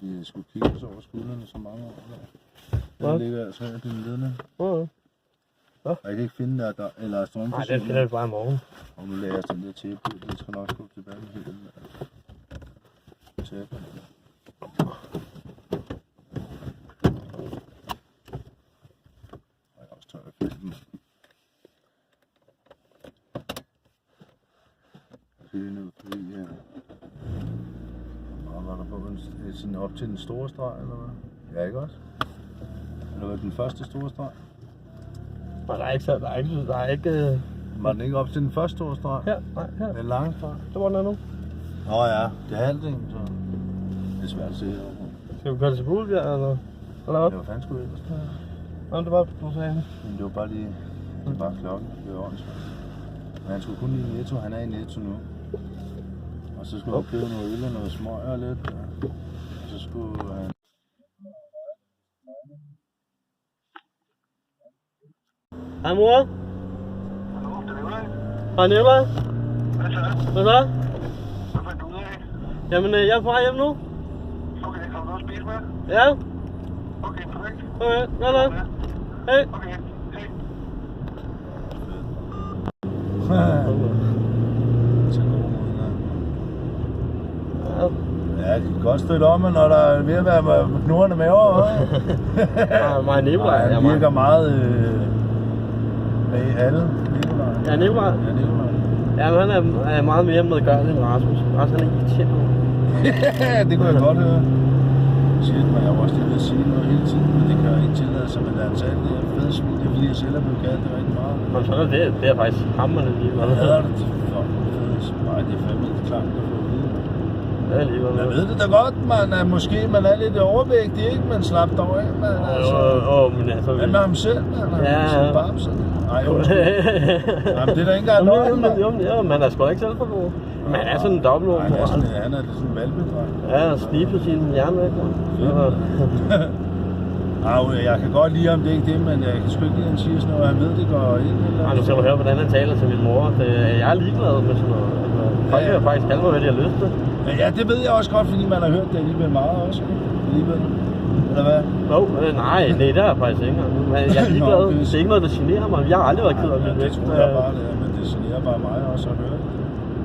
de skulle kigge os over skuldrene så mange år. Der ligger altså her, den ledende. Ja. Jeg kan ikke finde der eller strømforsyning. Nej, det finder vi bare i morgen. Og nu lader jeg sådan der tæppe på. Det skal nok skubbe tilbage med hele den der tæppe. Jeg er også tør at finde dem. Ned forbi her. Og var der på sådan op til den store streg, eller hvad? Ja, ikke også? Eller var det den første store streg? Nej, der er ikke... Var den ikke op til den første store streg? Her, nej, her. Den lange streg? Det var den nu. Nå ja, det er halvdelen, så det er svært at se herovre. Skal vi køre til Bulbjerg, eller hvad? Det var fanden sgu ellers. Nå, det var, du sagde. Men det var bare lige... Det var bare klokken. Det var ordentligt. Men han skulle kun lige i Netto. Han er i Netto nu. Og så skulle han købe noget øl og noget smøg og lidt. Og så skulle han... Hej mor. Hallo, det er Nikolaj. Hej Nikolaj. Hvad så? Hvad så? Hvad fandt du ud af? Jamen, jeg er på vej hjem nu. Okay, kommer du noget at spise med? Ja. Okay, perfekt. Okay, godt. Hej. Okay, hej. Så god mod den. Ja. Ja, det kan godt støtte om, når der er ved at være knurrende maver. Mig Nikolaj. Han virker meget med i alle. Nikolaj. Ja, Nikolaj. Ja, Nikolaj. Ja, men han er meget mere medgørlig end Rasmus. Rasmus han er irriterende. Det kunne jeg godt høre. Shit, men jeg var også lige ved at sige noget hele tiden, men det kan jeg ikke tillade sig, men da han sagde det er fede smil, det er fordi jeg selv er blevet kaldt det rigtig meget. Men så er det er faktisk hammerende lige. Jeg hader det. Nej, det er fandme ikke klart, at få at vide. Ja, lige Jeg ved det da godt, man er måske man er lidt overvægtig, ikke? Men slap dog af, man. Altså. Men altså... Hvad med ham selv, man? Ja. Sin babse. Nej, undskyld. Jamen, det er da ikke engang løgn, mand. Jo, man er sgu da ikke selv for god. Men han er sådan en dobbeltord. Nej, han er sådan en valgbedræg. Ja, og snifet sin hjerne væk. Jeg kan godt lide ham, det er ikke det, men jeg kan sgu ikke lide, at han siger sådan noget, han ved det går ikke. Ej, nu skal du høre, hvordan han taler til min mor. Jeg er ligeglad med sådan noget. Folk kan faktisk kalde mig, hvad de har lyst til. Ja, det ved jeg også godt, fordi man har hørt det alligevel meget også. Alligevel. Eller hvad? Nej, det er jeg faktisk ikke. Jeg er ligeglad. Det er ikke noget, der generer mig. Jeg har aldrig været ked af min vægt. Det tror jeg bare, det er, men det generer bare mig også at høre det.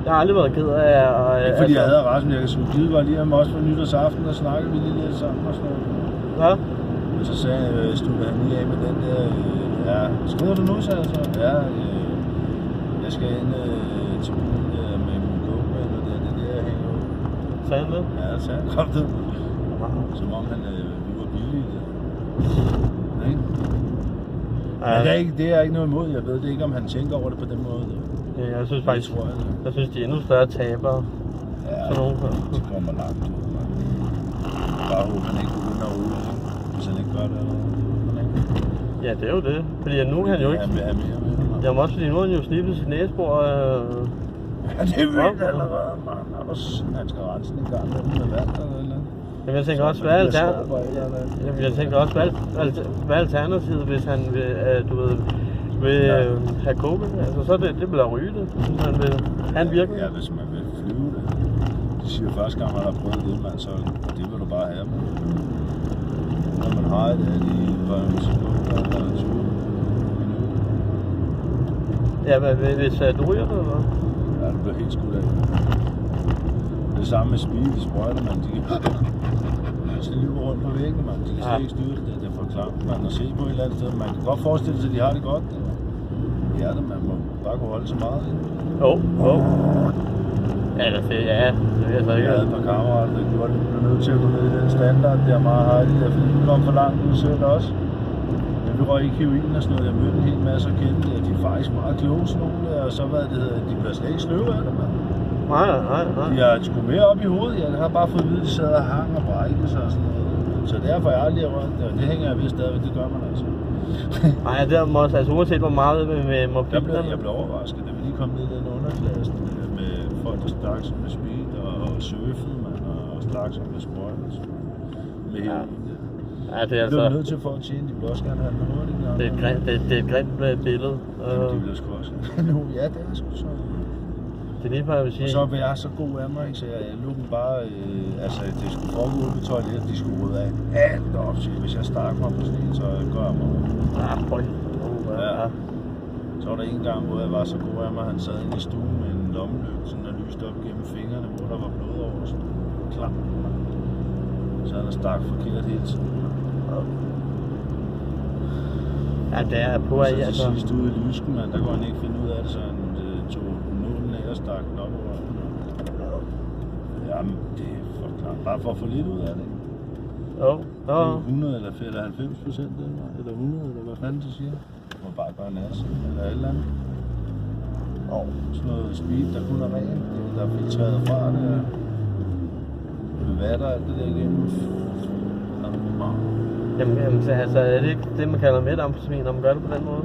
Jeg har aldrig været ked af... Ikke fordi jeg havde Rasmus, jeg kan sgu skide godt lide ham også på nytårsaften, og snakkede vi lige lidt sammen og sådan noget. Ja. Og så sagde jeg, stod han lige af med den der, ja, skriver du nu, sagde jeg så? Ja, jeg skal ind til byen med min gårdmand, og det er det, jeg hænger ud. Sagde han det? Ja, så han kom det. Som om vi var billige. Ikke? Men det er ikke noget imod, jeg ved det ikke, om han tænker over det på den måde. Ja, jeg synes faktisk, jeg synes, de er endnu større tabere. Ja, de kommer langt ud. Bare håber, han ikke begynder at ude, hvis han ikke gør det. Ja, det er jo det. Fordi nu kan han jo ikke... Jamen også fordi nu har han jo snippet sit næsebor. Ja, det er vildt allerede, man. Han skal rense den i gang med vand eller noget. Jamen jeg tænker også, hvad alternativet, hvis han vil, have coke? Altså så det bliver ryge det, hvis han vil. Han virker. Ja, hvis man vil flyve det. De siger første gang, man har prøvet det, man, så det vil du bare have. Når man har det, er de sekunder eller 20 minutter. Ja, men hvis du ryger det, eller? Ja, det bliver helt skudt af. Det samme med speed, de sprøjter, man. De kan løbe rundt på væggen, man. De kan slet ikke styre det. Det er for klamt, man. At se på et eller andet sted. Man kan godt forestille sig, at de har det godt. Ja, det man må bare kunne holde så meget. Jo. Ja, det vil jeg så ikke. Jeg havde et par kammerater, der gjorde det. Vi blev nødt til at gå ned i den standard. Det er meget hejligt, fordi vi kom for langt ud selv også. Men vi røg ikke heroin og sådan noget. Jeg mødte en hel masse og kendte, og de er faktisk meget kloge sådan nogle. Og så hvad det hedder, de bliver slet ikke sløve af det, mand. Nej. De har sgu mere op i hovedet. Jeg har bare fået at vide, at de sad og hang og brækkede sig og sådan noget. Så derfor er jeg aldrig rørt det, og det hænger jeg ved stadigvæk, det gør man altså. Nej, det er også, altså uanset hvor meget med mobiler. Jeg blev overrasket, da vi lige kom ned i den underklasse med folk, der stak sig med speed og surfede, man, og stak sig med sprøjter. Med heroin. Ja, det er altså... Det er nødt til folk at tjene, de vil også gerne have den hurtigt. Det er et grimt billede. Jamen, de vil sgu også. Ja, det er sgu så. Det er lige før, jeg vil sige... Og så vil jeg så god af mig, ikke? Så jeg lå dem bare... altså, det skulle foregå ude på toilettet, de skulle rydde af alt op til. Hvis jeg starter mig på sådan en, så gør jeg mig. Ja. Så var der en gang, hvor jeg var så god af mig, han sad inde i stuen med en lommelygte, sådan og lyste op gennem fingrene, hvor der var blod over. Sådan klam. Så han stak forkert hele tiden. Ja, det er på at i, altså. Så til sidst ude i lysken, man, der kunne han ikke finde ud af det, så han tog nålen af og stak den op over. Jamen, det er for klart. Bare for at få lidt ud af det. Jo. Det er 100 eller 90% eller 100, eller hvad fanden du siger. Du må bare gøre nærsigt, eller et eller andet. Og sådan noget speed, der kun er rent, der er filtreret fra det. Vatter, alt det der igennem. Jamen, altså, er det ikke det, man kalder mætamfetamin, når man gør det på den måde?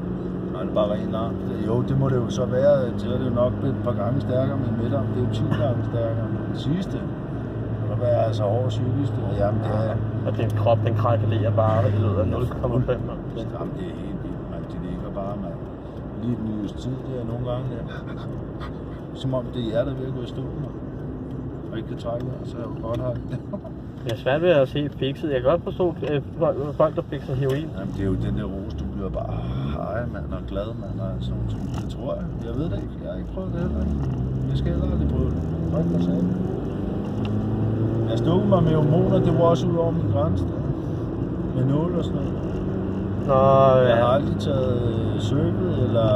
Nej, det er bare rent larm. Jo, det må det jo så være. Så er det jo nok et par gange stærkere, men mætam, det er jo 10 gange stærkere. Den sidste, det må være altså over sygligste. Jamen, det er... Og din krop, den krakelerer bare i løbet af 0,5. Jamen, det er helt vildt, man. Det ligger bare, man. Lige den nyeste tid, det er nogle gange, der. Som om det er jer, der er ved at gå i stå, man. Og ikke kan trække det, så er jeg jo godt har det. Jeg er svært ved at se fikset. Jeg kan godt forstå folk, der fikser heroin. Jamen, det er jo den der ros, du bliver bare hej, mand, og glad, mand, og sådan noget. Det tror jeg. Jeg ved det ikke. Jeg har ikke prøvet det heller. Jeg skal heller aldrig prøve det. Hold mig selv. Jeg stukket mig med hormoner, det var også ud over min grænse. Med nål og sådan noget. Nå, ja. Jeg har aldrig taget søbet, eller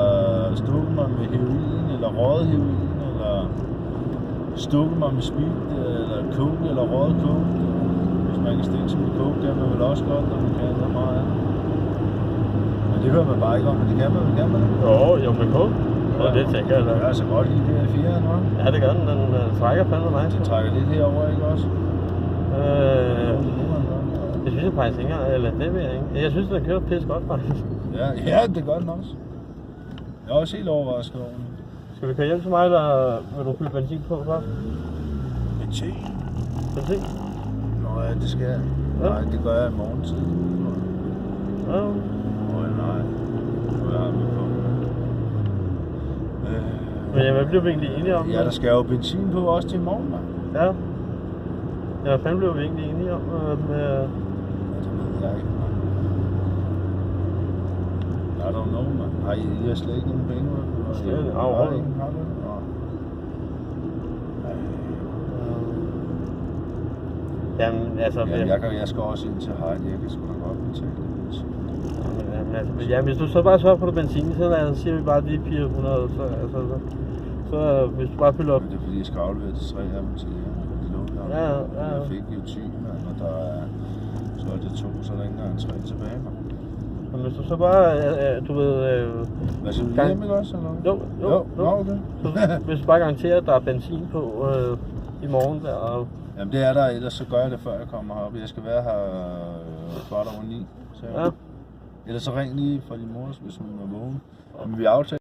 stukket mig med heroin, eller røget heroin, eller stukket mig med speed, eller coke, eller røget coke. Hvis man kan stikke sig med coke, det er man vel også godt, når man kan så meget af. Men det hører man bare ikke om, men det kan man vel, kan man det? Jo, med coke. Ja, det tænker jeg da. Det gør så godt lige det her fjerde, hva'? Ja, det gør den. Den trækker fandme mig. Den trækker lidt herover, ikke også? Det synes jeg faktisk ikke, eller det ved jeg ikke. Jeg synes, den kører pisse godt, faktisk. Ja, det gør den også. Jeg er også helt overrasket over den. Skal vi køre hjem til mig, eller vil du fylde benzin på først? Benzin? Benzin? Nå ja, det skal jeg. Ja. Nej, det gør jeg i morgen tid. Ja. Nej. Nu er jeg med på. Men hvad bliver vi egentlig enige om? Ja, der skal jo benzin på også til i morgen, mand. Ja. Ja, hvad fanden blev vi egentlig enige om med... Ja, det ved jeg ikke, man. I don't know, man. Har I slet ikke nogen penge, man? Slet ikke? Har du? Har du? Jamen, altså... Jamen, jeg skal også ind til Heidi. Jeg kan sgu da godt betale det. Jamen, hvis du så bare sørger for det benzin, så siger vi bare de 400, så hvis du bare fylder op... Men det er fordi, jeg skal aflevere til 3 af dem til jer. Ja. Jeg fik jo 10, mand, og der er... Så er det 2, så er der ikke engang 3 tilbage, mand. Men hvis du så bare, du ved... Hvad siger du, hjem, ikke også, eller? Jo. Okay. Så, hvis du bare garanterer, at der er benzin på i morgen der, og... Jamen det er der, ellers så gør jeg det, før jeg kommer herop. Jeg skal være her 9:15, så... Ja. Ellers så ring lige fra din mor, hvis hun er vågen. Men vi aftaler.